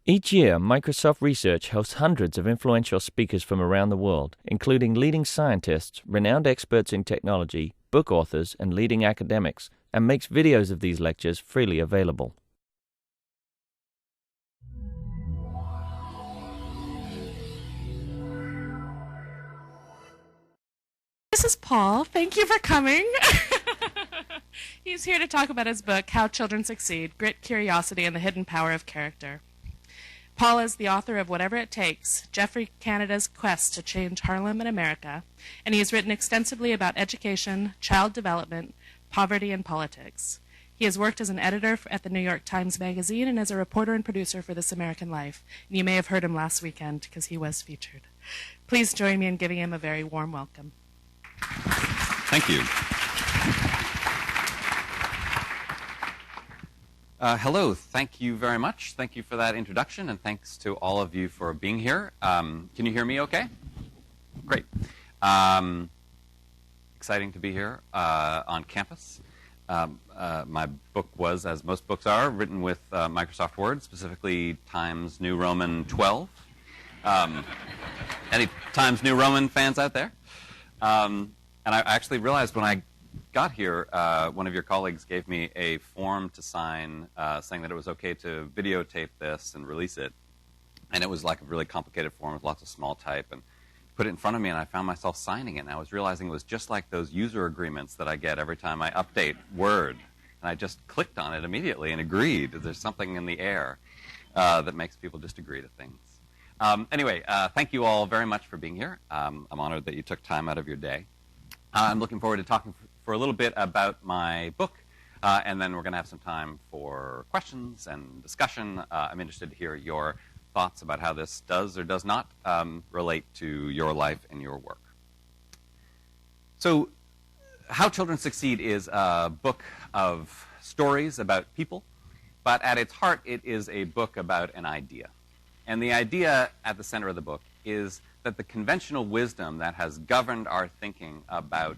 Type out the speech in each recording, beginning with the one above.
Each year, Microsoft Research hosts hundreds of influential speakers from around the world, including leading scientists, renowned experts in technology, book authors, and leading academics, and makes videos of these lectures freely available. This is Paul. Thank you for coming. He's here to talk about his book, How Children Succeed, Grit, Curiosity, and the Hidden Power of Character. Paul is the author of Whatever It Takes, Geoffrey Canada's Quest to Change Harlem and America, and he has written extensively about education, child development, poverty, and politics. He has worked as an editor at the New York Times Magazine and as a reporter and producer for This American Life. And you may have heard him last weekend because he was featured. Please join me in giving him a very warm welcome. Thank you. Hello, thank you very much. Thank you for that introduction, and thanks to all of you for being here. Can you hear me okay? Great. Exciting to be here on campus. My book was, as most books are, written with Microsoft Word, specifically Times New Roman 12. Any Times New Roman fans out there? And I actually realized when I got here, one of your colleagues gave me a form to sign saying that it was okay to videotape this and release it. And it was like a really complicated form with lots of small type, and put it in front of me, and I found myself signing it. And I was realizing it was just like those user agreements that I get every time I update Word. And I just clicked on it immediately and agreed. There's something in the air that makes people just agree to things. Anyway, thank you all very much for being here. I'm honored that you took time out of your day. I'm looking forward to talking for a little bit about my book, and then we're going to have some time for questions and discussion. I'm interested to hear your thoughts about how this does or does not relate to your life and your work. So, How Children Succeed is a book of stories about people, but at its heart it is a book about an idea. And the idea at the center of the book is that the conventional wisdom that has governed our thinking about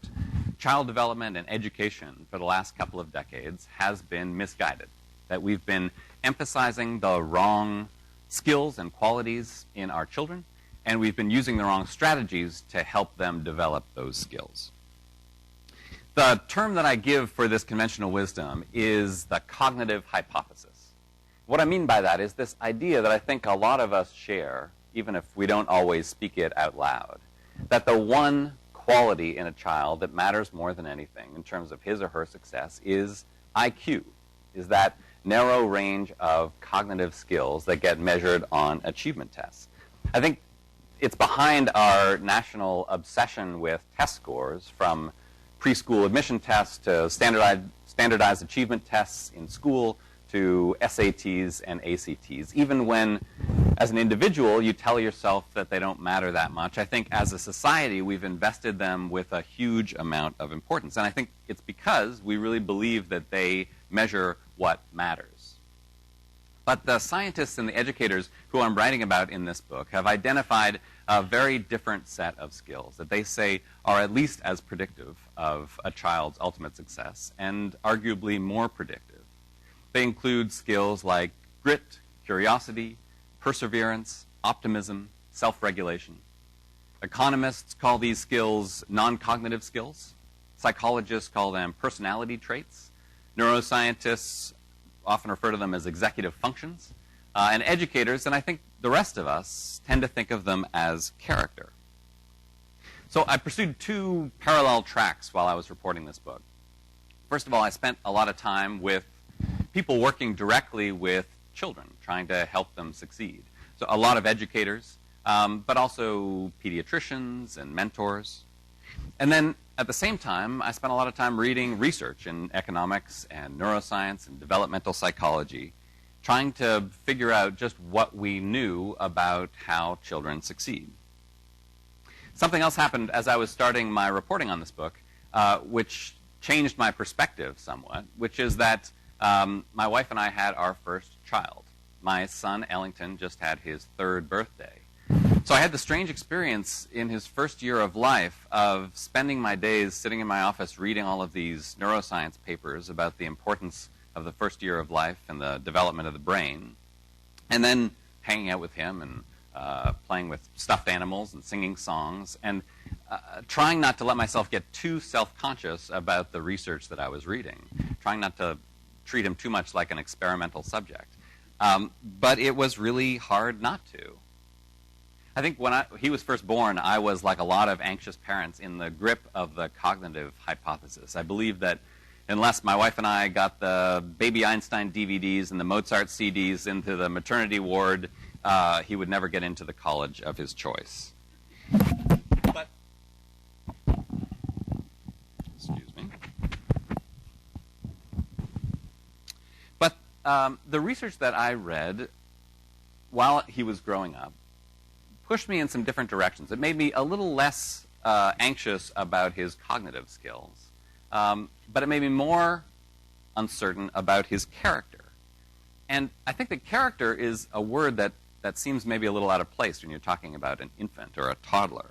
child development and education for the last couple of decades has been misguided. That we've been emphasizing the wrong skills and qualities in our children, and we've been using the wrong strategies to help them develop those skills. The term that I give for this conventional wisdom is the cognitive hypothesis. What I mean by that is this idea that I think a lot of us share, even if we don't always speak it out loud, that the one quality in a child that matters more than anything in terms of his or her success is IQ, is that narrow range of cognitive skills that get measured on achievement tests. I think it's behind our national obsession with test scores, from preschool admission tests to standardized achievement tests in school to SATs and ACTs. Even when, as an individual, you tell yourself that they don't matter that much, I think as a society we've invested them with a huge amount of importance. And I think it's because we really believe that they measure what matters. But the scientists and the educators who I'm writing about in this book have identified a very different set of skills that they say are at least as predictive of a child's ultimate success, and arguably more predictive. They include skills like grit, curiosity, perseverance, optimism, self-regulation. Economists call these skills non-cognitive skills. Psychologists call them personality traits. Neuroscientists often refer to them as executive functions. And educators, and I think the rest of us, tend to think of them as character. So I pursued two parallel tracks while I was reporting this book. First of all, I spent a lot of time with people working directly with children, trying to help them succeed. So a lot of educators, but also pediatricians and mentors. And then at the same time, I spent a lot of time reading research in economics and neuroscience and developmental psychology, trying to figure out just what we knew about how children succeed. Something else happened as I was starting my reporting on this book, which changed my perspective somewhat, which is that my wife and I had our first child. My son, Ellington, just had his 3rd birthday. So I had the strange experience in his first year of life of spending my days sitting in my office reading all of these neuroscience papers about the importance of the first year of life and the development of the brain, and then hanging out with him and playing with stuffed animals and singing songs, and trying not to let myself get too self-conscious about the research that I was reading, trying not to treat him too much like an experimental subject. But it was really hard not to. I think when he was first born, I was, like a lot of anxious parents, in the grip of the cognitive hypothesis. I believed that unless my wife and I got the Baby Einstein DVDs and the Mozart CDs into the maternity ward, he would never get into the college of his choice. But, excuse me. But the research that I read while he was growing up pushed me in some different directions. It made me a little less anxious about his cognitive skills, but it made me more uncertain about his character. And I think that character is a word that seems maybe a little out of place when you're talking about an infant or a toddler.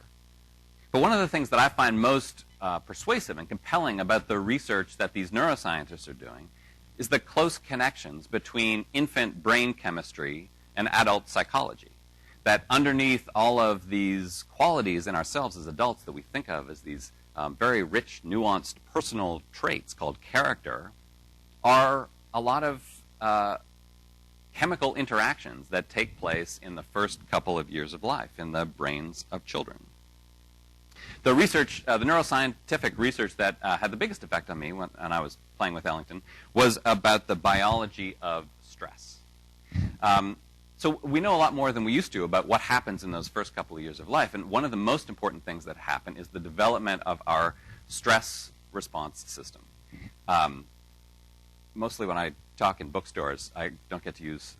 But one of the things that I find most persuasive and compelling about the research that these neuroscientists are doing is the close connections between infant brain chemistry and adult psychology. That underneath all of these qualities in ourselves as adults that we think of as these very rich, nuanced personal traits called character are a lot of chemical interactions that take place in the first couple of years of life in the brains of children. The research, the neuroscientific research that had the biggest effect on me when I was playing with Ellington was about the biology of stress. So we know a lot more than we used to about what happens in those first couple of years of life. And one of the most important things that happen is the development of our stress response system. Mostly when I talk in bookstores, I don't get to use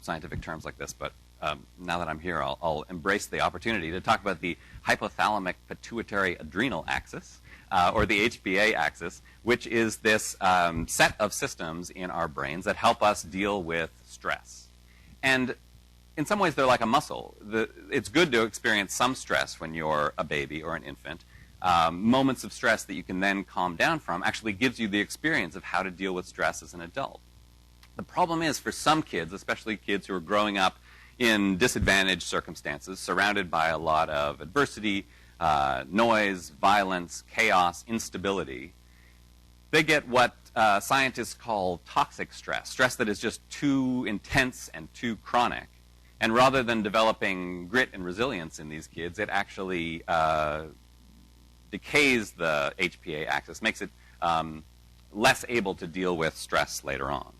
scientific terms like this, but now that I'm here, I'll embrace the opportunity to talk about the hypothalamic pituitary adrenal axis, or the HPA axis, which is this set of systems in our brains that help us deal with stress. And in some ways, they're like a muscle. It's good to experience some stress when you're a baby or an infant. Moments of stress that you can then calm down from actually gives you the experience of how to deal with stress as an adult. The problem is, for some kids, especially kids who are growing up in disadvantaged circumstances, surrounded by a lot of adversity, noise, violence, chaos, instability, they get what scientists call toxic stress, stress that is just too intense and too chronic. And rather than developing grit and resilience in these kids, it actually decays the HPA axis, makes it less able to deal with stress later on.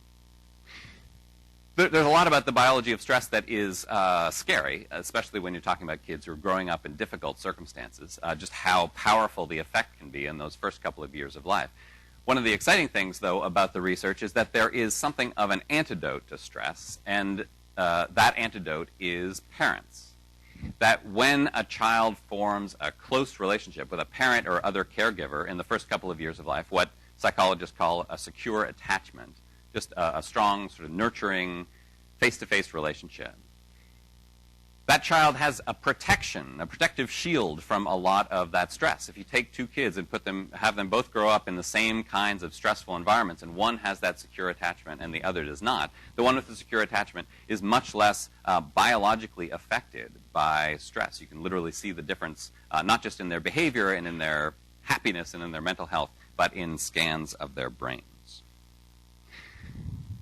There's a lot about the biology of stress that is scary, especially when you're talking about kids who are growing up in difficult circumstances, just how powerful the effect can be in those first couple of years of life. One of the exciting things, though, about the research is that there is something of an antidote to stress, and that antidote is parents. That when a child forms a close relationship with a parent or other caregiver in the first couple of years of life, what psychologists call a secure attachment, just a strong, sort of nurturing, face-to-face relationship, that child has a protection, a protective shield from a lot of that stress. If you take two kids and have them both grow up in the same kinds of stressful environments, and one has that secure attachment and the other does not, the one with the secure attachment is much less biologically affected by stress. You can literally see the difference, not just in their behavior and in their happiness and in their mental health, but in scans of their brains.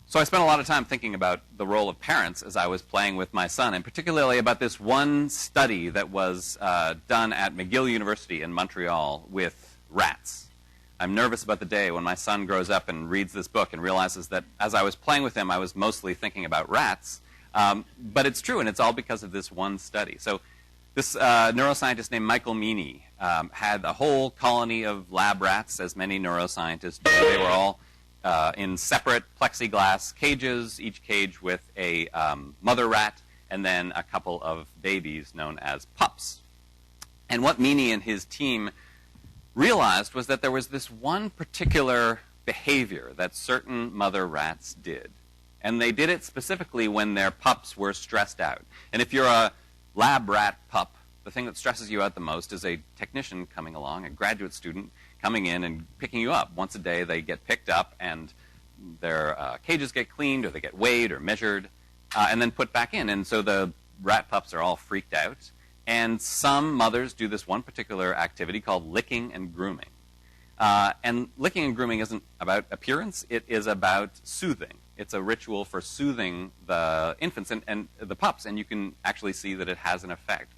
So I spent a lot of time thinking about the role of parents as I was playing with my son, and particularly about this one study that was done at McGill University in Montreal with rats. I'm nervous about the day when my son grows up and reads this book and realizes that as I was playing with him, I was mostly thinking about rats. But it's true, and it's all because of this one study. So this neuroscientist named Michael Meany had a whole colony of lab rats, as many neuroscientists do. They were all in separate plexiglass cages, each cage with a mother rat and then a couple of babies known as pups. And what Meany and his team realized was that there was this one particular behavior that certain mother rats did. And they did it specifically when their pups were stressed out. And if you're a lab rat pup, the thing that stresses you out the most is a technician coming along, a graduate student coming in and picking you up. Once a day they get picked up and their cages get cleaned or they get weighed or measured. and then put back in. And so the rat pups are all freaked out. And some mothers do this one particular activity called licking and grooming. And licking and grooming isn't about appearance. It is about soothing. It's a ritual for soothing the infants and the pups, and you can actually see that it has an effect.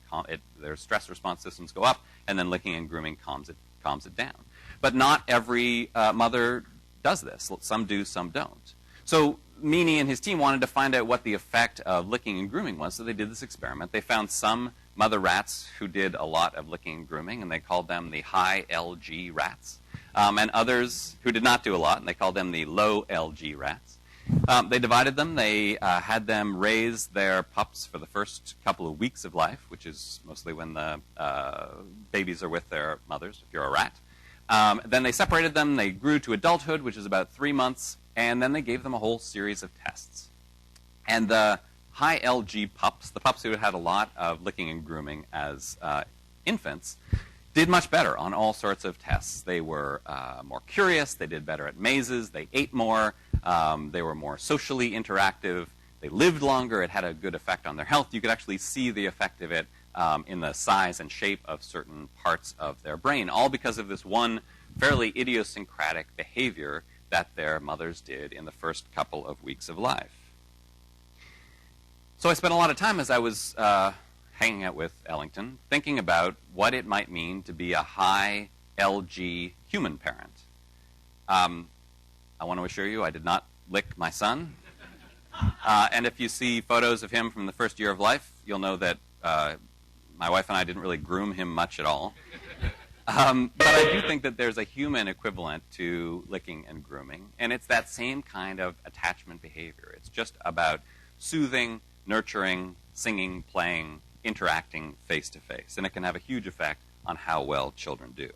Their stress response systems go up, and then licking and grooming calms it down. But not every mother does this. Some do, some don't. So Meany and his team wanted to find out what the effect of licking and grooming was, so they did this experiment. They found some mother rats who did a lot of licking and grooming, and they called them the high LG rats, and others who did not do a lot, and they called them the low LG rats. They divided them. They had them raise their pups for the first couple of weeks of life, which is mostly when the babies are with their mothers, if you're a rat. Then they separated them. They grew to adulthood, which is about 3 months, and then they gave them a whole series of tests. And the high LG pups, the pups who had a lot of licking and grooming as infants, did much better on all sorts of tests. They were more curious. They did better at mazes. They ate more. They were more socially interactive. They lived longer. It had a good effect on their health. You could actually see the effect of it in the size and shape of certain parts of their brain, all because of this one fairly idiosyncratic behavior that their mothers did in the first couple of weeks of life. So I spent a lot of time as I was hanging out with Ellington thinking about what it might mean to be a high LG human parent. I want to assure you I did not lick my son. And if you see photos of him from the first year of life, you'll know that my wife and I didn't really groom him much at all. But I do think that there's a human equivalent to licking and grooming, and it's that same kind of attachment behavior. It's just about soothing, nurturing, singing, playing, interacting face-to-face, and it can have a huge effect on how well children do.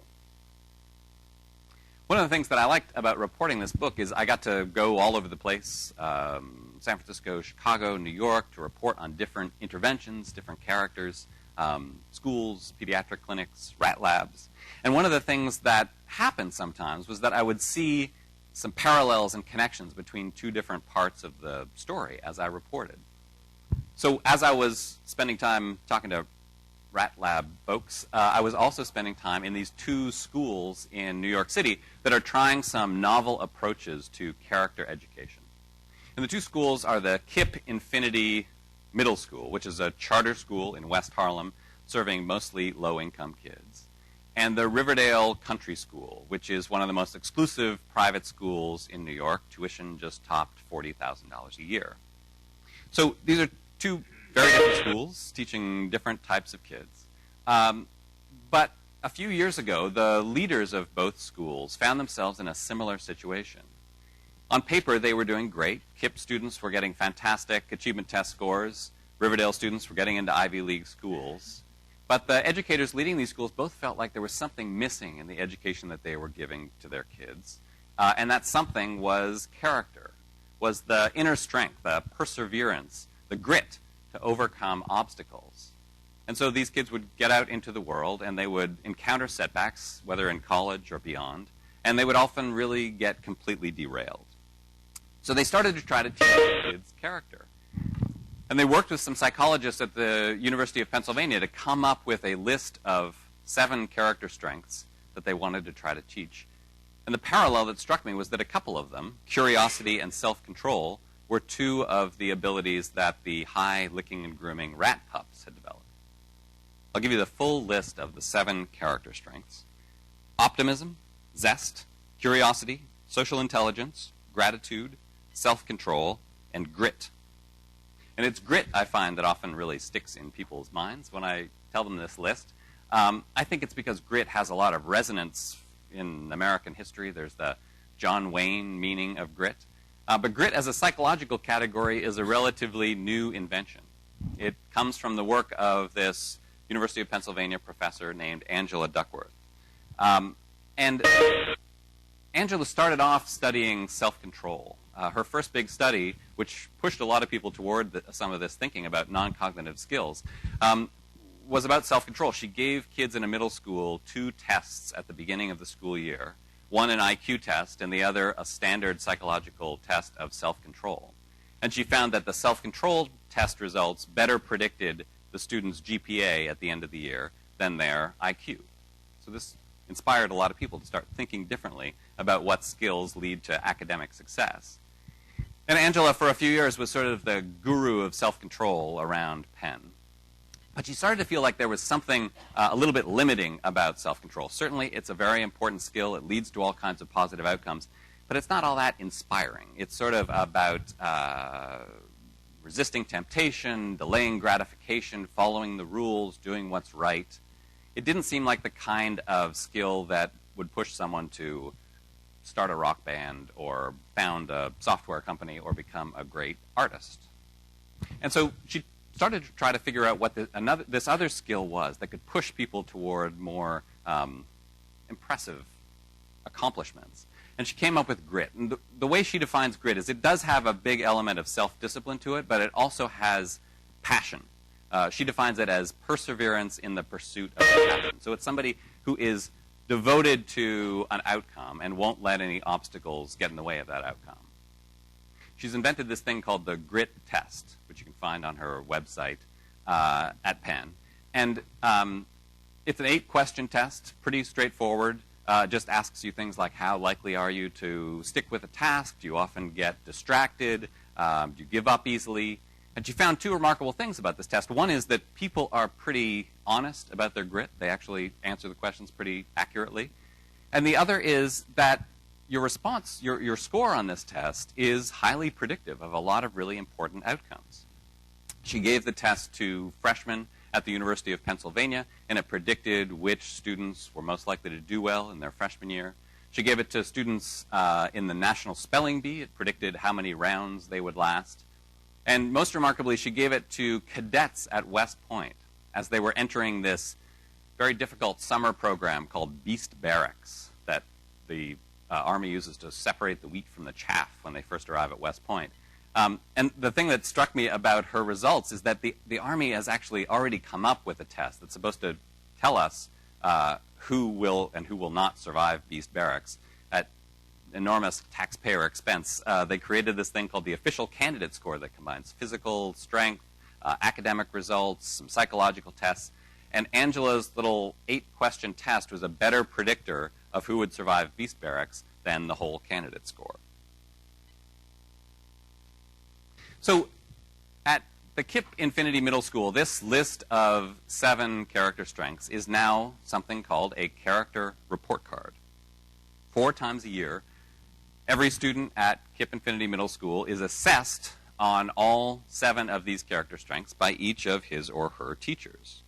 One of the things that I liked about reporting this book is I got to go all over the place, San Francisco, Chicago, New York, to report on different interventions, different characters, schools, pediatric clinics, rat labs. And one of the things that happened sometimes was that I would see some parallels and connections between two different parts of the story as I reported. So as I was spending time talking to rat lab folks, I was also spending time in these two schools in New York City that are trying some novel approaches to character education. And the two schools are the KIPP Infinity Middle School, which is a charter school in West Harlem serving mostly low-income kids, and the Riverdale Country School, which is one of the most exclusive private schools in New York. Tuition just topped $40,000 a year. So these are two very different schools teaching different types of kids. But a few years ago, the leaders of both schools found themselves in a similar situation. On paper, they were doing great. KIPP students were getting fantastic achievement test scores. Riverdale students were getting into Ivy League schools. But the educators leading these schools both felt like there was something missing in the education that they were giving to their kids. And that something was character, was the inner strength, the perseverance, the grit to overcome obstacles. And so these kids would get out into the world and they would encounter setbacks, whether in college or beyond, and they would often really get completely derailed. So they started to try to teach kids character. And they worked with some psychologists at the University of Pennsylvania to come up with a list of 7 character strengths that they wanted to try to teach. And the parallel that struck me was that a couple of them, curiosity and self-control, were 2 of the abilities that the high licking and grooming rat pups had developed. I'll give you the full list of the 7 character strengths: optimism, zest, curiosity, social intelligence, gratitude, self-control, and grit. And it's grit, I find, that often really sticks in people's minds when I tell them this list. I think it's because grit has a lot of resonance in American history. There's the John Wayne meaning of grit. But grit as a psychological category is a relatively new invention. It comes from the work of this University of Pennsylvania professor named Angela Duckworth. And Angela started off studying self-control. Her first big study, which pushed a lot of people toward some of this thinking about non-cognitive skills, was about self-control. She gave kids in a middle school 2 tests at the beginning of the school year, one an IQ test and the other a standard psychological test of self-control. And she found that the self-controlled test results better predicted the student's GPA at the end of the year than their IQ. So this inspired a lot of people to start thinking differently about what skills lead to academic success. And Angela, for a few years, was sort of the guru of self-control around Penn. But she started to feel like there was something a little bit limiting about self-control. Certainly, it's a very important skill. It leads to all kinds of positive outcomes. But it's not all that inspiring. It's sort of about resisting temptation, delaying gratification, following the rules, doing what's right. It didn't seem like the kind of skill that would push someone to start a rock band or found a software company or become a great artist. And so she started to try to figure out what this other skill was that could push people toward more impressive accomplishments. And she came up with grit. And the way she defines grit is it does have a big element of self-discipline to it, but it also has passion. She defines it as perseverance in the pursuit of passion. So it's somebody who is devoted to an outcome and won't let any obstacles get in the way of that outcome. She's invented this thing called the grit test, which you can find on her website at Penn. And it's an 8-question test, pretty straightforward. Just asks you things like how likely are you to stick with a task? Do you often get distracted? Do you give up easily? And she found 2 remarkable things about this test. One is that people are pretty honest about their grit. They actually answer the questions pretty accurately. And the other is that your response, your score on this test is highly predictive of a lot of really important outcomes. She gave the test to freshmen at the University of Pennsylvania, and it predicted which students were most likely to do well in their freshman year. She gave it to students in the National Spelling Bee. It predicted how many rounds they would last. And most remarkably, she gave it to cadets at West Point as they were entering this very difficult summer program called Beast Barracks that the Army uses to separate the wheat from the chaff when they first arrive at West Point. And the thing that struck me about her results is that the Army has actually already come up with a test that's supposed to tell us who will and who will not survive Beast Barracks at enormous taxpayer expense. They created this thing called the Official Candidate Score that combines physical strength, academic results, some psychological tests. And Angela's little 8-question test was a better predictor of who would survive Beast Barracks than the whole candidate score. So at the KIPP Infinity Middle School, this list of 7 character strengths is now something called a character report card. 4 times a year, every student at KIPP Infinity Middle School is assessed on all 7 of these character strengths by each of his or her teachers.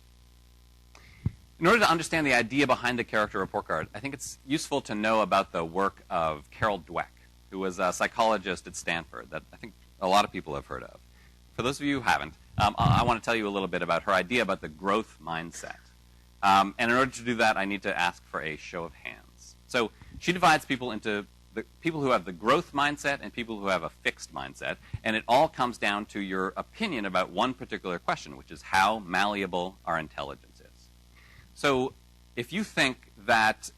In order to understand the idea behind the character report card, I think it's useful to know about the work of Carol Dweck, who was a psychologist at Stanford that I think a lot of people have heard of. For those of you who haven't, I want to tell you a little bit about her idea about the growth mindset. And in order to do that, I need to ask for a show of hands. So she divides people into the people who have the growth mindset and people who have a fixed mindset. And it all comes down to your opinion about one particular question, which is how malleable our intelligence is. So if you think that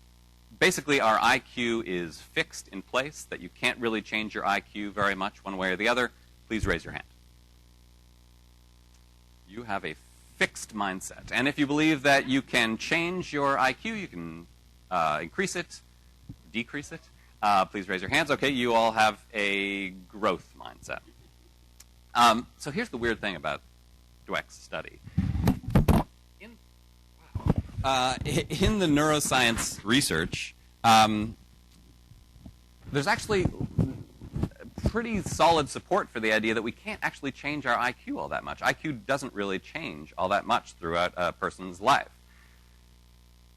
basically our IQ is fixed in place, that you can't really change your IQ very much one way or the other, please raise your hand. You have a fixed mindset. And if you believe that you can change your IQ, you can increase it, decrease it, please raise your hands. Okay, you all have a growth mindset. So here's the weird thing about Dweck's study. In the neuroscience research, there's actually pretty solid support for the idea that we can't actually change our IQ all that much. IQ doesn't really change all that much throughout a person's life.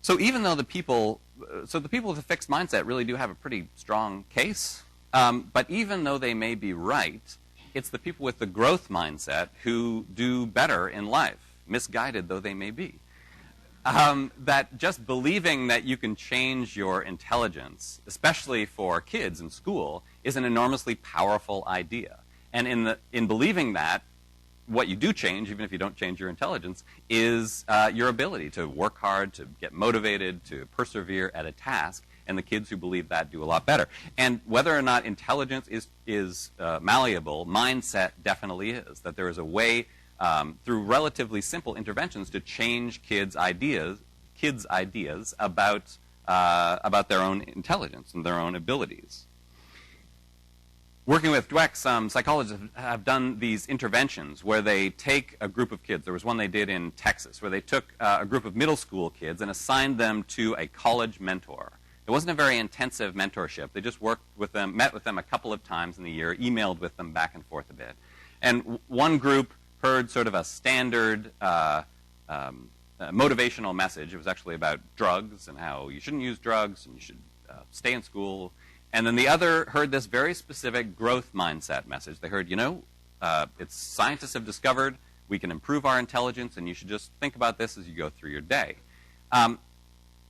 So even though the people with a fixed mindset really do have a pretty strong case, but even though they may be right, it's the people with the growth mindset who do better in life, misguided though they may be. That just believing that you can change your intelligence, especially for kids in school, is an enormously powerful idea. And in believing that, what you do change, even if you don't change your intelligence, is your ability to work hard, to get motivated, to persevere at a task. And the kids who believe that do a lot better. And whether or not intelligence is malleable, mindset definitely is. That there is a way through relatively simple interventions to change kids' ideas about their own intelligence and their own abilities. Working with Dweck, some psychologists have done these interventions where they take a group of kids. There was one they did in Texas where they took a group of middle school kids and assigned them to a college mentor. It wasn't a very intensive mentorship. They just worked with them, met with them a couple of times in the year, emailed with them back and forth a bit. And one group heard sort of a standard motivational message. It was actually about drugs and how you shouldn't use drugs and you should stay in school. And then the other heard this very specific growth mindset message. They heard, it's scientists have discovered we can improve our intelligence, and you should just think about this as you go through your day. And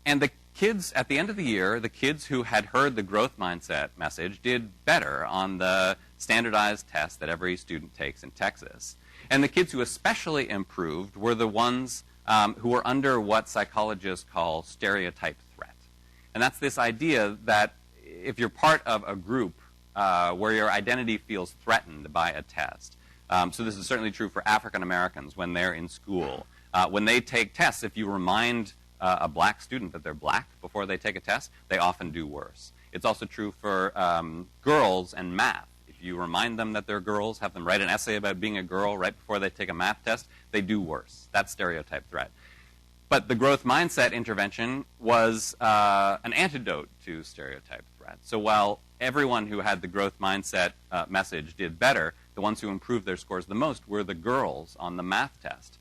the kids, at the end of the year, the kids who had heard the growth mindset message did better on the standardized test that every student takes in Texas. And the kids who especially improved were the ones who were under what psychologists call stereotype threat. And that's this idea that if you're part of a group where your identity feels threatened by a test, so this is certainly true for African Americans when they're in school. When they take tests, if you remind a black student that they're black before they take a test, they often do worse. It's also true for girls and math. If you remind them that they're girls, have them write an essay about being a girl right before they take a math test, they do worse. That's stereotype threat. But the growth mindset intervention was an antidote to stereotype threat. So while everyone who had the growth mindset message did better, the ones who improved their scores the most were the girls on the math test.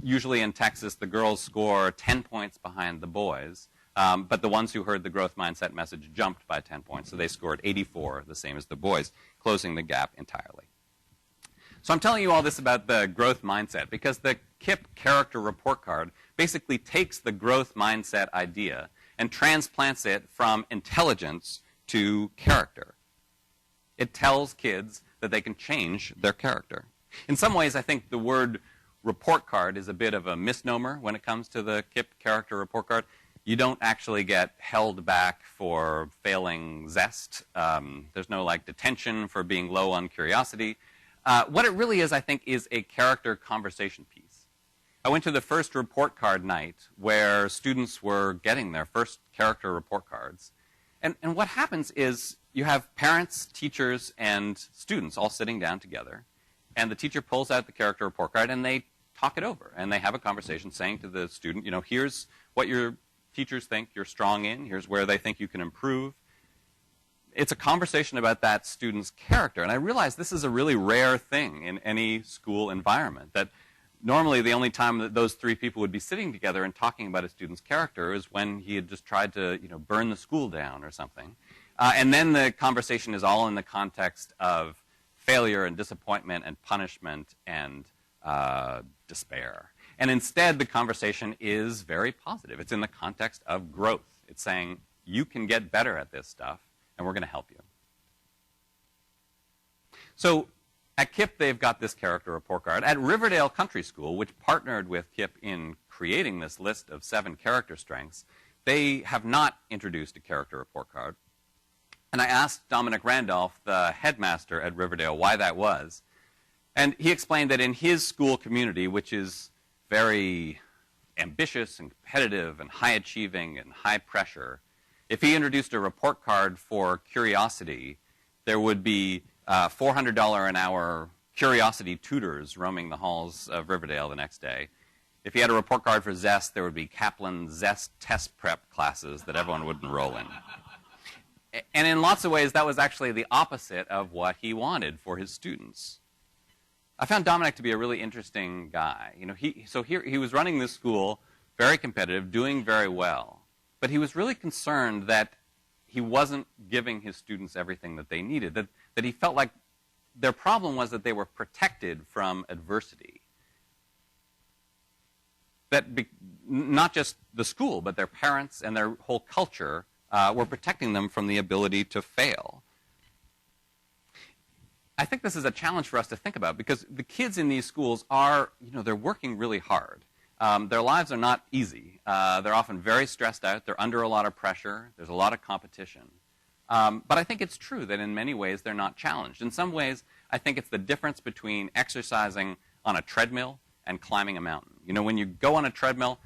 Usually in Texas, the girls score 10 points behind the boys, but the ones who heard the growth mindset message jumped by 10 points, so they scored 84, the same as the boys, closing the gap entirely. So I'm telling you all this about the growth mindset because the KIPP character report card basically takes the growth mindset idea and transplants it from intelligence to character. It tells kids that they can change their character. In some ways, I think the word report card is a bit of a misnomer when it comes to the KIPP character report card. You don't actually get held back for failing zest. There's no detention for being low on curiosity. What it really is, I think, is a character conversation piece. I went to the first report card night where students were getting their first character report cards. And what happens is you have parents, teachers, and students all sitting down together. And the teacher pulls out the character report card and they talk it over. And they have a conversation saying to the student, here's what your teachers think you're strong in. Here's where they think you can improve. It's a conversation about that student's character. And I realize this is a really rare thing in any school environment, that normally the only time that those three people would be sitting together and talking about a student's character is when he had just tried to burn the school down or something. And then the conversation is all in the context of failure and disappointment and punishment and despair. And instead, the conversation is very positive. It's in the context of growth. It's saying, you can get better at this stuff, and we're going to help you. So at KIPP, they've got this character report card. At Riverdale Country School, which partnered with KIPP in creating this list of 7 character strengths, they have not introduced a character report card. And I asked Dominic Randolph, the headmaster at Riverdale, why that was. And he explained that in his school community, which is very ambitious and competitive and high-achieving and high-pressure, if he introduced a report card for curiosity, there would be $400 an hour curiosity tutors roaming the halls of Riverdale the next day. If he had a report card for Zest, there would be Kaplan Zest test prep classes that everyone would enroll in. And in lots of ways, that was actually the opposite of what he wanted for his students. I found Dominic to be a really interesting guy. He was running this school, very competitive, doing very well. But he was really concerned that he wasn't giving his students everything that they needed, that he felt like their problem was that they were protected from adversity. That not just the school, but their parents and their whole culture were protecting them from the ability to fail. I think this is a challenge for us to think about because the kids in these schools are, they're working really hard. their lives are not easy. They're often very stressed out. They're under a lot of pressure. There's a lot of competition. But I think it's true that in many ways they're not challenged. In some ways, I think it's the difference between exercising on a treadmill and climbing a mountain. You know, when you go on a treadmill,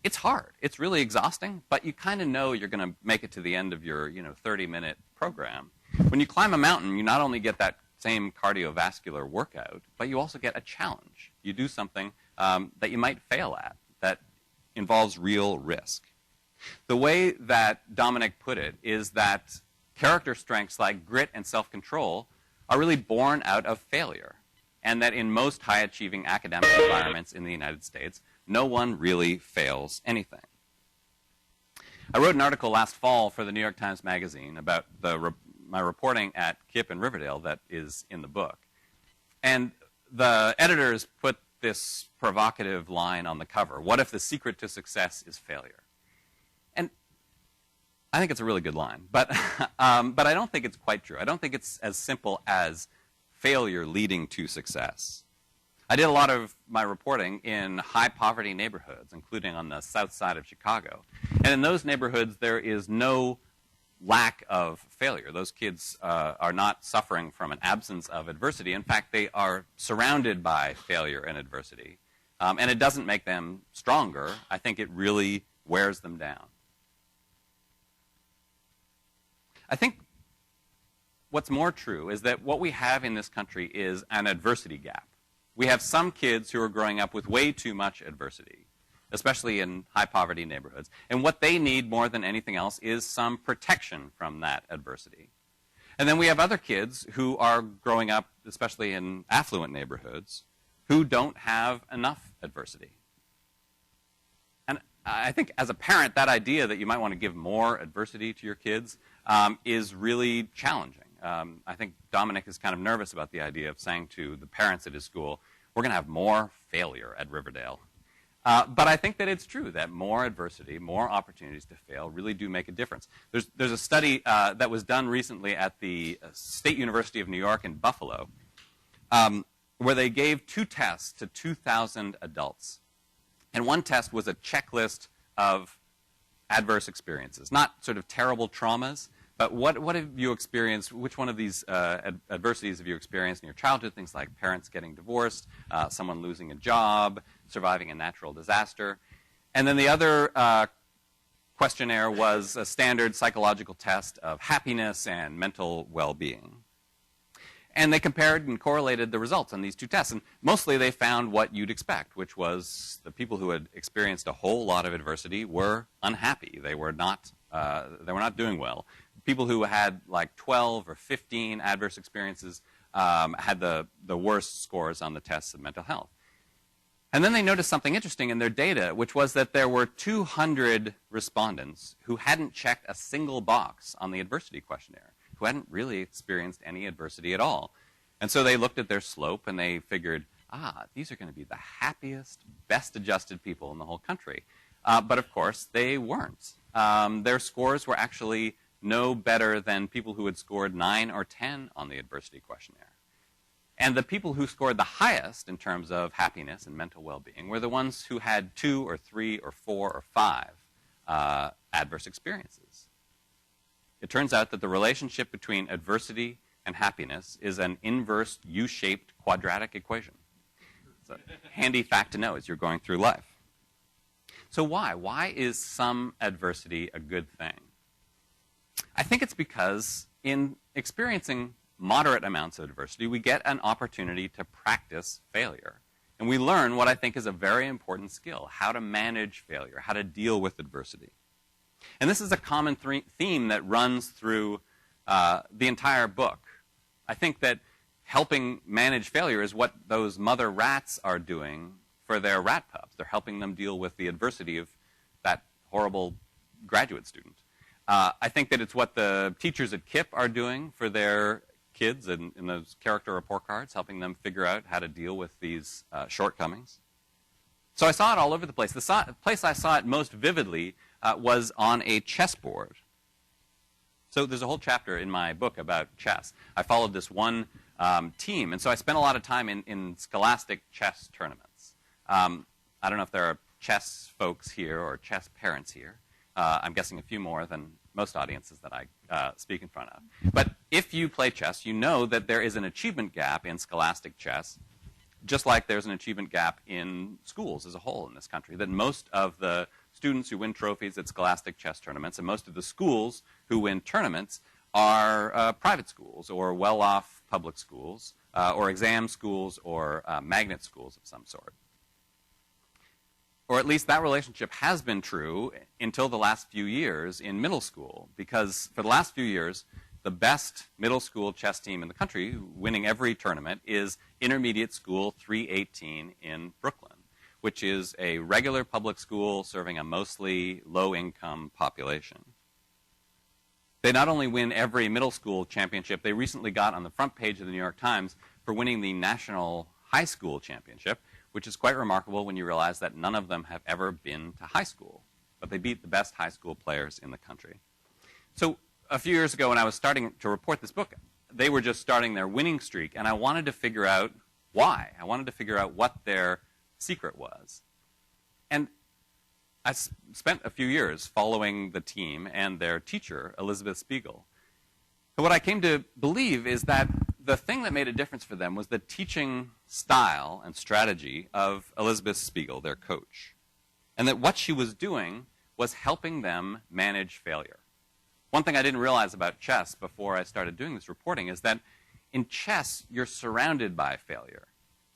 it's hard. It's really exhausting, but you kind of know you're going to make it to the end of your, 30-minute program. When you climb a mountain, you not only get that same cardiovascular workout, but you also get a challenge. You do something that you might fail at that involves real risk. The way that Dominic put it is that character strengths like grit and self-control are really born out of failure, and that in most high-achieving academic environments in the United States, no one really fails anything. I wrote an article last fall for the New York Times Magazine about my reporting at KIPP in Riverdale that is in the book. And the editors put this provocative line on the cover: "What if the secret to success is failure?" And I think it's a really good line, but I don't think it's quite true. I don't think it's as simple as failure leading to success. I did a lot of my reporting in high-poverty neighborhoods, including on the south side of Chicago. And in those neighborhoods, there is no lack of failure. Those kids are not suffering from an absence of adversity. In fact, they are surrounded by failure and adversity. And it doesn't make them stronger. I think it really wears them down. I think what's more true is that what we have in this country is an adversity gap. We have some kids who are growing up with way too much adversity, especially in high-poverty neighborhoods. And what they need more than anything else is some protection from that adversity. And then we have other kids who are growing up, especially in affluent neighborhoods, who don't have enough adversity. And I think as a parent, that idea that you might want to give more adversity to your kids is really challenging. I think Dominic is kind of nervous about the idea of saying to the parents at his school, we're going to have more failure at Riverdale. But I think that it's true that more adversity, more opportunities to fail really do make a difference. There's a study that was done recently at the State University of New York in Buffalo where they gave 2 tests to 2,000 adults. And one test was a checklist of adverse experiences, not sort of terrible traumas, but what have you experienced? Which one of these adversities have you experienced in your childhood? Things like parents getting divorced, someone losing a job, surviving a natural disaster. And then the other questionnaire was a standard psychological test of happiness and mental well-being. And they compared and correlated the results on these 2 tests. And mostly they found what you'd expect, which was the people who had experienced a whole lot of adversity were unhappy. They were not doing well. People who had like 12 or 15 adverse experiences had the worst scores on the tests of mental health. And then they noticed something interesting in their data, which was that there were 200 respondents who hadn't checked a single box on the adversity questionnaire, who hadn't really experienced any adversity at all. And so they looked at their slope and they figured, these are going to be the happiest, best adjusted people in the whole country. But of course, they weren't. Their scores were actually no better than people who had scored 9 or 10 on the adversity questionnaire. And the people who scored the highest in terms of happiness and mental well-being were the ones who had 2 or 3 or 4 or 5 adverse experiences. It turns out that the relationship between adversity and happiness is an inverse U-shaped quadratic equation. It's a handy fact to know as you're going through life. So why? Why is some adversity a good thing? I think it's because in experiencing moderate amounts of adversity, we get an opportunity to practice failure. And we learn what I think is a very important skill, how to manage failure, how to deal with adversity. And this is a common theme that runs through the entire book. I think that helping manage failure is what those mother rats are doing for their rat pups. They're helping them deal with the adversity of that horrible graduate student. I think that it's what the teachers at KIPP are doing for their kids in those character report cards, helping them figure out how to deal with these shortcomings. So I saw it all over the place. The place I saw it most vividly was on a chessboard. So there's a whole chapter in my book about chess. I followed this one team, and so I spent a lot of time in scholastic chess tournaments. I don't know if there are chess folks here or chess parents here. I'm guessing a few more than most audiences that I speak in front of. But if you play chess, you know that there is an achievement gap in scholastic chess, just like there's an achievement gap in schools as a whole in this country, that most of the students who win trophies at scholastic chess tournaments and most of the schools who win tournaments are private schools or well-off public schools or exam schools or magnet schools of some sort. Or at least that relationship has been true until the last few years in middle school, because for the last few years, the best middle school chess team in the country, winning every tournament, is Intermediate School 318 in Brooklyn, which is a regular public school serving a mostly low-income population. They not only win every middle school championship, they recently got on the front page of the New York Times for winning the National High School Championship, which is quite remarkable when you realize that none of them have ever been to high school. But they beat the best high school players in the country. So a few years ago when I was starting to report this book, they were just starting their winning streak, and I wanted to figure out why. I wanted to figure out what their secret was. And I spent a few years following the team and their teacher, Elizabeth Spiegel. And what I came to believe is that the thing that made a difference for them was the teaching style and strategy of Elizabeth Spiegel, their coach. And that what she was doing was helping them manage failure. One thing I didn't realize about chess before I started doing this reporting is that in chess, you're surrounded by failure.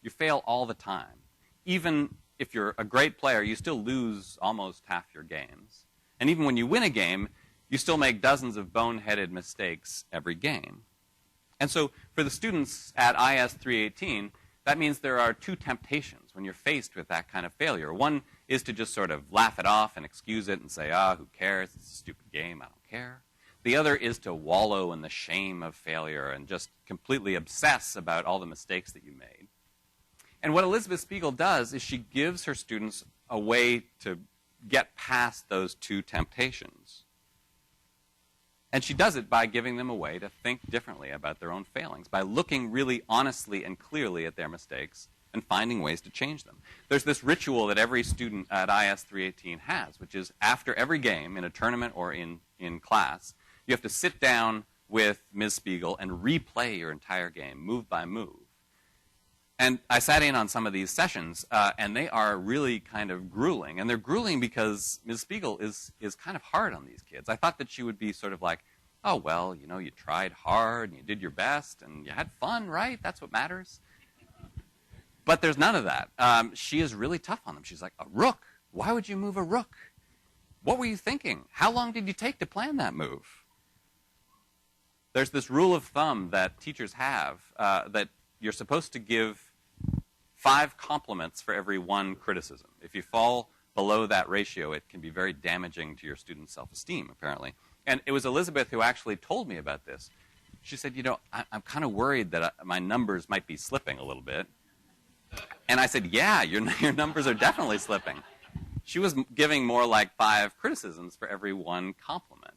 You fail all the time. Even if you're a great player, you still lose almost half your games. And even when you win a game, you still make dozens of boneheaded mistakes every game. And so for the students at IS 318, that means there are two temptations when you're faced with that kind of failure. One is to just sort of laugh it off and excuse it and say, who cares? It's a stupid game. I don't care. The other is to wallow in the shame of failure and just completely obsess about all the mistakes that you made. And what Elizabeth Spiegel does is she gives her students a way to get past those two temptations. And she does it by giving them a way to think differently about their own failings, by looking really honestly and clearly at their mistakes and finding ways to change them. There's this ritual that every student at IS 318 has, which is after every game, in a tournament or in class, you have to sit down with Ms. Spiegel and replay your entire game, move by move. And I sat in on some of these sessions, and they are really kind of grueling. And they're grueling because Ms. Spiegel is kind of hard on these kids. I thought that she would be sort of like, oh, well, you know, you tried hard, and you did your best, and you had fun, right? That's what matters. But there's none of that. She is really tough on them. She's like, a rook? Why would you move a rook? What were you thinking? How long did you take to plan that move? There's this rule of thumb that teachers have that you're supposed to give 5 compliments for every 1 criticism. If you fall below that ratio, it can be very damaging to your students' self-esteem, apparently. And it was Elizabeth who actually told me about this. She said, you know, I'm kind of worried that my numbers might be slipping a little bit. And I said, yeah, your numbers are definitely slipping. She was giving more like 5 criticisms for every 1 compliment.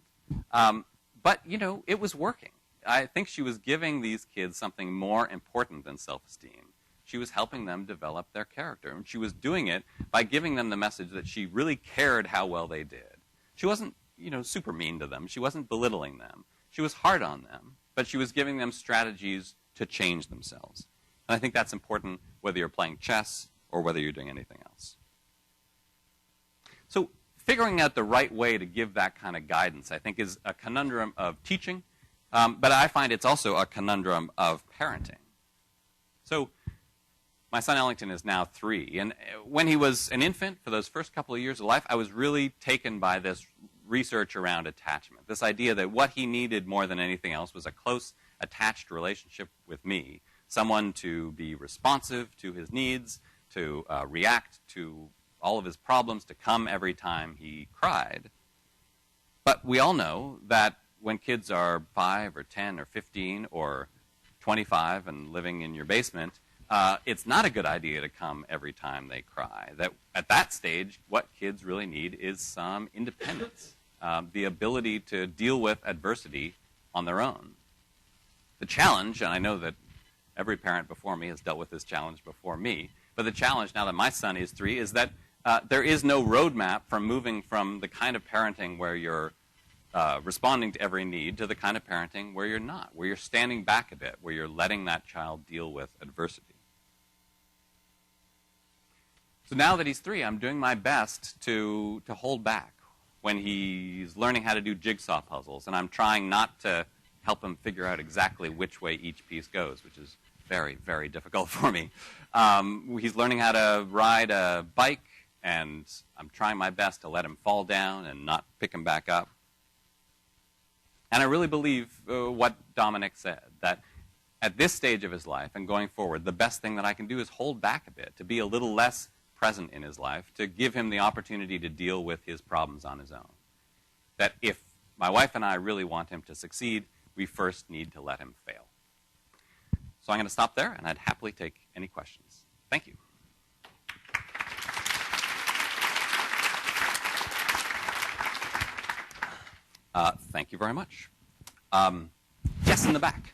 But, you know, it was working. I think she was giving these kids something more important than self-esteem. She was helping them develop their character. And she was doing it by giving them the message that she really cared how well they did. She wasn't, you know, super mean to them. She wasn't belittling them. She was hard on them. But she was giving them strategies to change themselves. And I think that's important whether you're playing chess or whether you're doing anything else. So figuring out the right way to give that kind of guidance, I think, is a conundrum of teaching. But I find it's also a conundrum of parenting. So my son Ellington is now 3. And when he was an infant, for those first couple of years of life, I was really taken by this research around attachment. This idea that what he needed more than anything else was a close, attached relationship with me. Someone to be responsive to his needs, to react to all of his problems, to come every time he cried. But we all know that when kids are 5 or 10 or 15 or 25 and living in your basement, it's not a good idea to come every time they cry. That at that stage, what kids really need is some independence, the ability to deal with adversity on their own. The challenge, and I know that every parent before me has dealt with this challenge before me, but the challenge now that my son is 3 is that there is no roadmap from moving from the kind of parenting where you're responding to every need to the kind of parenting where you're not, where you're standing back a bit, where you're letting that child deal with adversity. So now that he's 3, I'm doing my best to hold back when he's learning how to do jigsaw puzzles, and I'm trying not to help him figure out exactly which way each piece goes, which is very, very difficult for me. He's learning how to ride a bike, and I'm trying my best to let him fall down and not pick him back up. And I really believe what Dominic said, that at this stage of his life and going forward, the best thing that I can do is hold back a bit, to be a little less present in his life, to give him the opportunity to deal with his problems on his own. That if my wife and I really want him to succeed, we first need to let him fail. So I'm going to stop there, and I'd happily take any questions. Thank you. Thank you very much. Yes, in the back.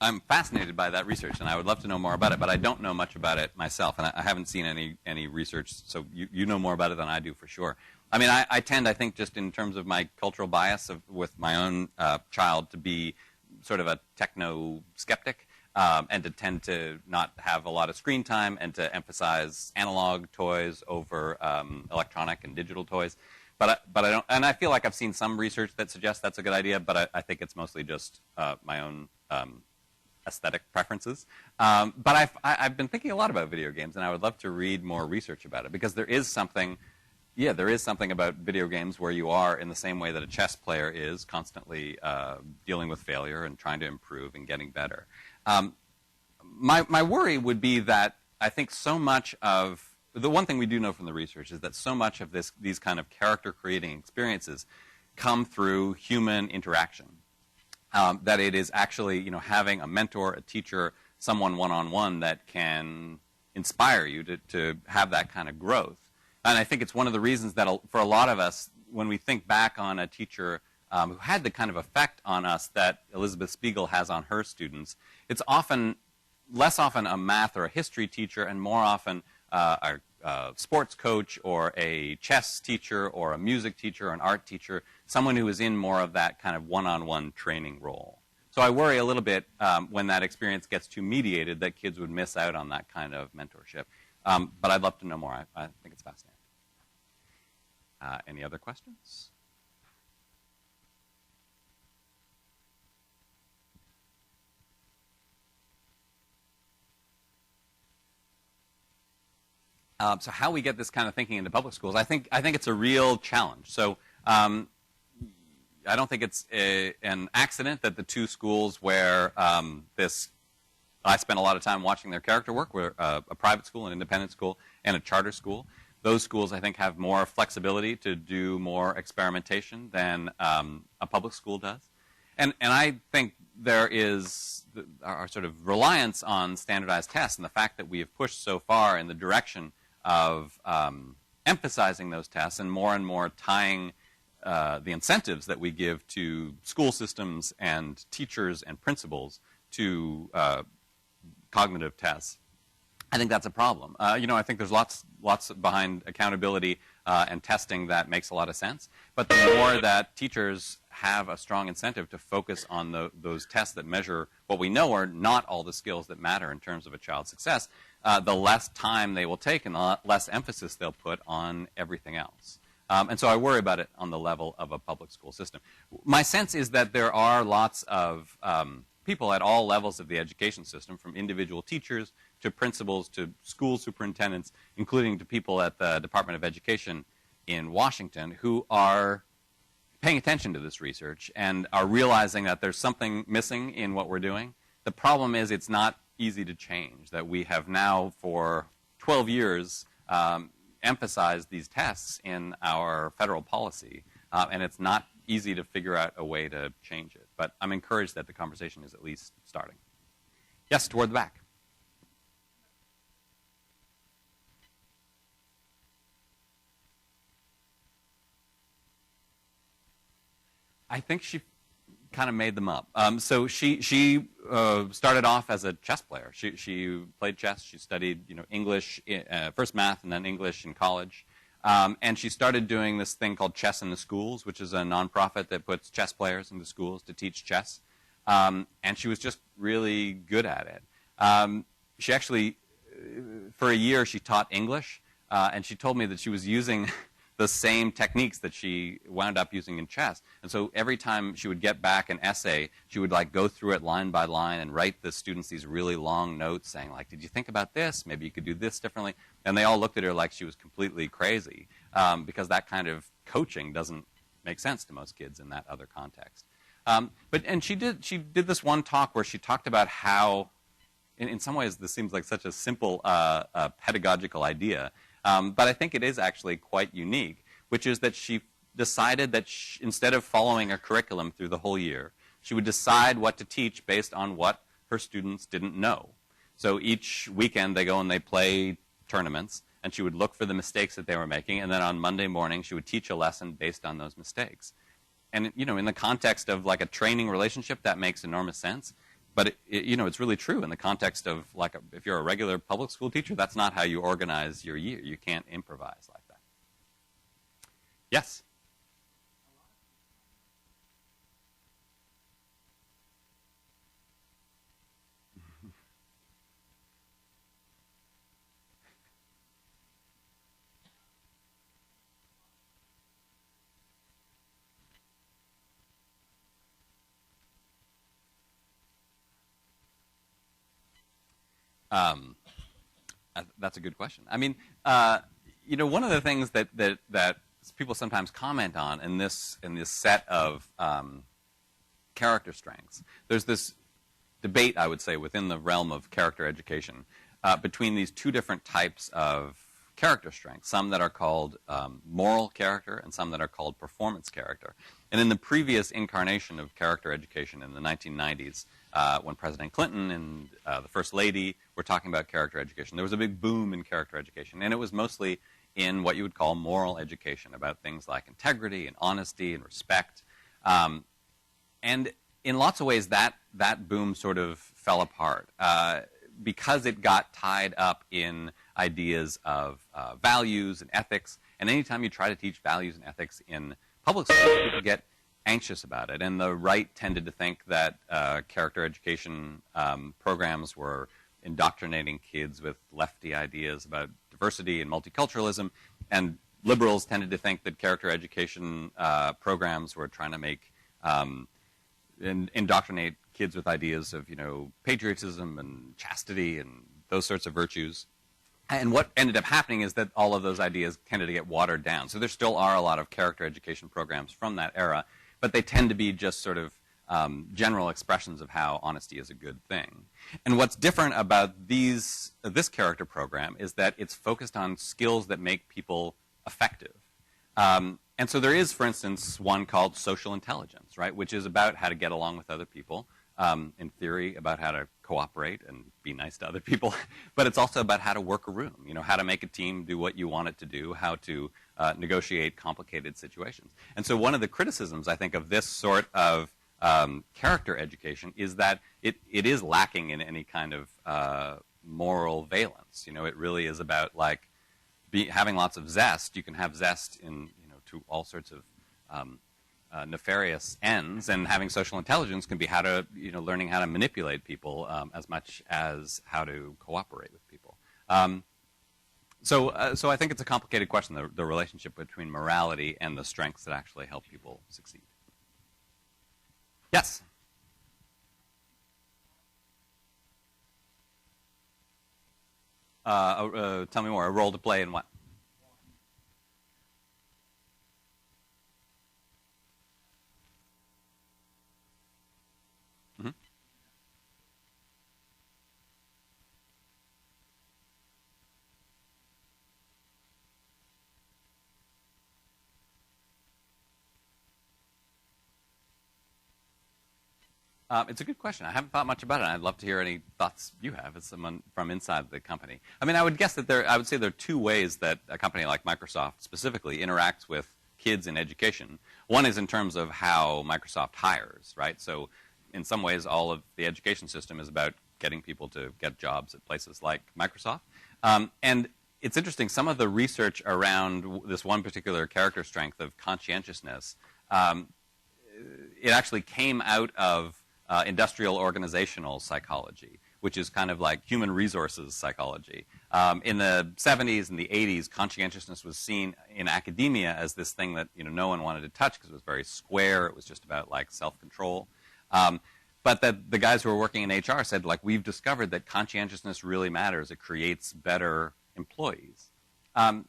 I'm fascinated by that research, and I would love to know more about it, but I don't know much about it myself, and I haven't seen any research, so you know more about it than I do for sure. I mean, I tend, I think, just in terms of my cultural bias with my own child, to be sort of a techno-skeptic, and to tend to not have a lot of screen time and to emphasize analog toys over electronic and digital toys. But I don't, and I feel like I've seen some research that suggests that's a good idea, but I think it's mostly just my own aesthetic preferences. But I've been thinking a lot about video games, and I would love to read more research about it, because there is something about video games where you are, in the same way that a chess player is, constantly dealing with failure and trying to improve and getting better. My worry would be that I think so much of the one thing we do know from the research is that so much of these kind of character-creating experiences come through human interaction. That it is actually, having a mentor, a teacher, someone one-on-one that can inspire you to have that kind of growth. And I think it's one of the reasons that for a lot of us, when we think back on a teacher who had the kind of effect on us that Elizabeth Spiegel has on her students, it's less often a math or a history teacher, and more often a sports coach or a chess teacher or a music teacher or an art teacher, someone who is in more of that kind of one-on-one training role. So I worry a little bit when that experience gets too mediated that kids would miss out on that kind of mentorship. But I'd love to know more. I think it's fascinating. Any other questions? So how we get this kind of thinking into public schools, I think it's a real challenge. So I don't think it's an accident that the two schools where I spent a lot of time watching their character work were a private school, an independent school, and a charter school. Those schools, I think, have more flexibility to do more experimentation than a public school does. And I think there is our sort of reliance on standardized tests, and the fact that we have pushed so far in the direction of emphasizing those tests and more tying the incentives that we give to school systems and teachers and principals to cognitive tests. I think that's a problem. I think there's lots behind accountability and testing that makes a lot of sense. But the more that teachers have a strong incentive to focus on those tests that measure what we know are not all the skills that matter in terms of a child's success, the less time they will take and the less emphasis they'll put on everything else. And so I worry about it on the level of a public school system. My sense is that there are lots of people at all levels of the education system, from individual teachers to principals to school superintendents, including to people at the Department of Education in Washington, who are paying attention to this research and are realizing that there's something missing in what we're doing. The problem is it's not easy to change, that we have now for 12 years emphasized these tests in our federal policy, and it's not easy to figure out a way to change it. But I'm encouraged that the conversation is at least starting. Yes, toward the back. I think she kind of made them up. So she started off as a chess player. She played chess. She studied English, first math and then English in college. And she started doing this thing called Chess in the Schools, which is a nonprofit that puts chess players into schools to teach chess. And she was just really good at it. She actually, for a year, she taught English. And she told me that she was using the same techniques that she wound up using in chess. And so every time she would get back an essay, she would go through it line by line and write the students these really long notes saying, did you think about this? Maybe you could do this differently. And they all looked at her like she was completely crazy, because that kind of coaching doesn't make sense to most kids in that other context. And she did this one talk where she talked about how, in some ways this seems like such a simple pedagogical idea, but I think it is actually quite unique, which is that she decided that instead of following a curriculum through the whole year, she would decide what to teach based on what her students didn't know. So each weekend they go and they play tournaments, and she would look for the mistakes that they were making, and then on Monday morning she would teach a lesson based on those mistakes. And in the context of a training relationship, that makes enormous sense. But it's really true in the context of if you're a regular public school teacher, that's not how you organize your year. You can't improvise like that. Yes? That's a good question. I mean, one of the things that people sometimes comment on in this set of character strengths, there's this debate, I would say, within the realm of character education between these two different types of character strengths, some that are called moral character and some that are called performance character. And in the previous incarnation of character education in the 1990s, when President Clinton and the First Lady were talking about character education, there was a big boom in character education, and it was mostly in what you would call moral education, about things like integrity and honesty and respect. And in lots of ways, that boom sort of fell apart because it got tied up in ideas of values and ethics. And anytime you try to teach values and ethics in public schools, people get anxious about it. And the right tended to think that character education programs were indoctrinating kids with lefty ideas about diversity and multiculturalism. And liberals tended to think that character education programs were trying to make indoctrinate kids with ideas of, patriotism and chastity and those sorts of virtues. And what ended up happening is that all of those ideas tended to get watered down. So there still are a lot of character education programs from that era, but they tend to be just sort of general expressions of how honesty is a good thing. And what's different about this character program is that it's focused on skills that make people effective. And so there is, for instance, one called social intelligence, right, which is about how to get along with other people, in theory about how to cooperate and be nice to other people, but it's also about how to work a room, how to make a team do what you want it to do, how to negotiate complicated situations. And so one of the criticisms, I think, of this sort of character education is that it is lacking in any kind of moral valence. It really is about having lots of zest. You can have zest in to all sorts of nefarious ends, and having social intelligence can be how to learning how to manipulate people as much as how to cooperate with people. So I think it's a complicated question, the relationship between morality and the strengths that actually help people succeed. Yes? Tell me more. A role to play in what? Mm-hmm. It's a good question. I haven't thought much about it. I'd love to hear any thoughts you have as someone from inside the company. I mean, I would guess that I would say there are two ways that a company like Microsoft specifically interacts with kids in education. One is in terms of how Microsoft hires, right? So in some ways, all of the education system is about getting people to get jobs at places like Microsoft. And it's interesting, some of the research around this one particular character strength of conscientiousness, it actually came out of industrial organizational psychology, which is kind of like human resources psychology. In the 70s and the 80s, conscientiousness was seen in academia as this thing that no one wanted to touch because it was very square. It was just about like self-control. But that the guys who were working in HR said, like, we've discovered that conscientiousness really matters. It creates better employees. And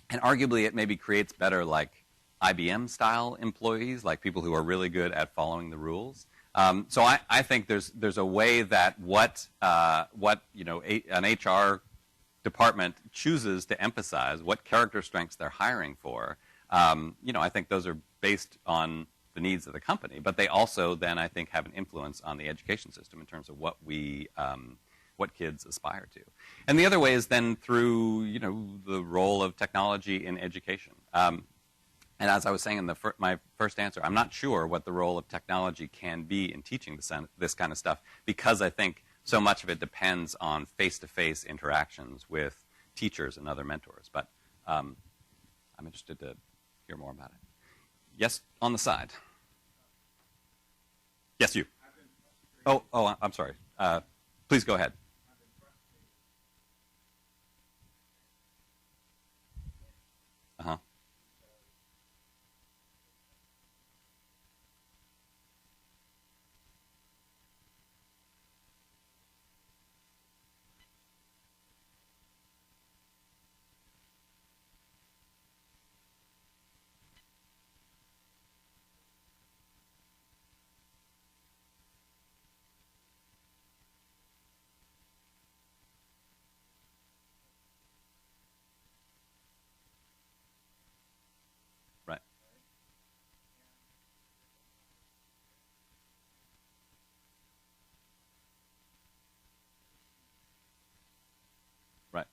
arguably, it maybe creates better, like, IBM-style employees, like people who are really good at following the rules. So I think there's a way that what an HR department chooses to emphasize, what character strengths they're hiring for. I think those are based on the needs of the company, but they also then I think have an influence on the education system in terms of what kids aspire to. And the other way is then through the role of technology in education. And as I was saying in my first answer, I'm not sure what the role of technology can be in teaching this kind of stuff, because I think so much of it depends on face-to-face interactions with teachers and other mentors. But I'm interested to hear more about it. Yes, on the side. Yes, you. Oh, I'm sorry. Please go ahead. Uh-huh. Right. Right.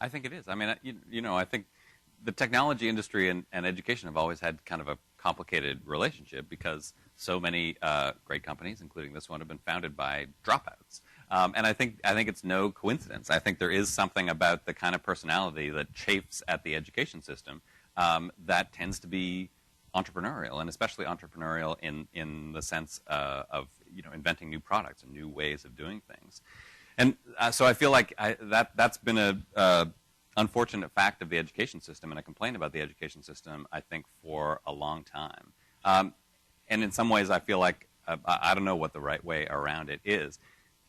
I think it is. I mean, I think the technology industry and education have always had kind of a complicated relationship because so many great companies, including this one, have been founded by dropouts. And I think it's no coincidence. I think there is something about the kind of personality that chafes at the education system that tends to be entrepreneurial, and especially entrepreneurial in the sense of inventing new products and new ways of doing things. And so I feel like that's been a unfortunate fact of the education system, and a complaint about the education system, I think, for a long time. And in some ways, I feel like I don't know what the right way around it is.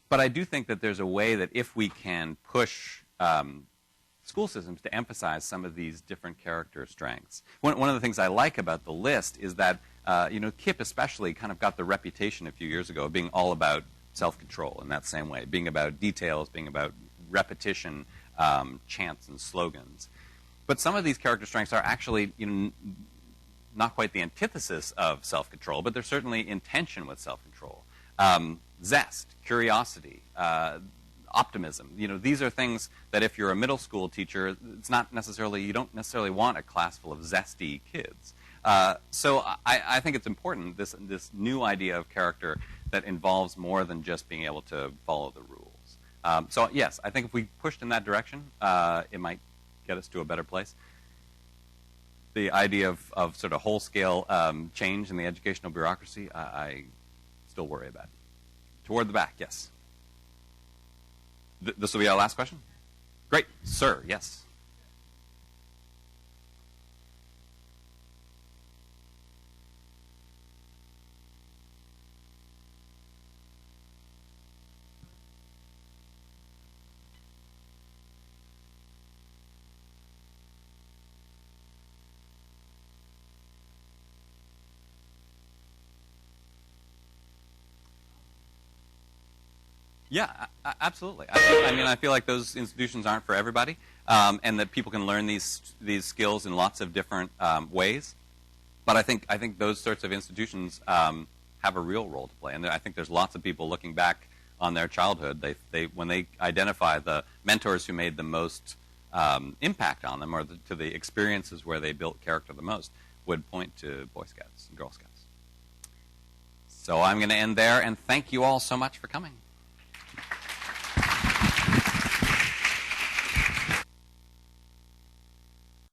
But I do think that there's a way that if we can push school systems to emphasize some of these different character strengths. One of the things I like about the list is that, KIPP especially kind of got the reputation a few years ago of being all about self-control in that same way, being about details, being about repetition, chants and slogans. But some of these character strengths are actually not quite the antithesis of self-control, but they're certainly in tension with self-control. Zest, curiosity, optimism. These are things that if you're a middle school teacher, you don't necessarily want a class full of zesty kids. So I think it's important, this new idea of character that involves more than just being able to follow the rules. So yes, I think if we pushed in that direction, it might get us to a better place. The idea of sort of whole-scale change in the educational bureaucracy, I still worry about. Toward the back, yes. This will be our last question? Great. Sir, yes. Yeah, absolutely. I feel like those institutions aren't for everybody, and that people can learn these skills in lots of different ways. But I think those sorts of institutions have a real role to play, and I think there's lots of people looking back on their childhood. When they identify the mentors who made the most impact on them, or to the experiences where they built character the most, would point to Boy Scouts and Girl Scouts. So I'm going to end there, and thank you all so much for coming.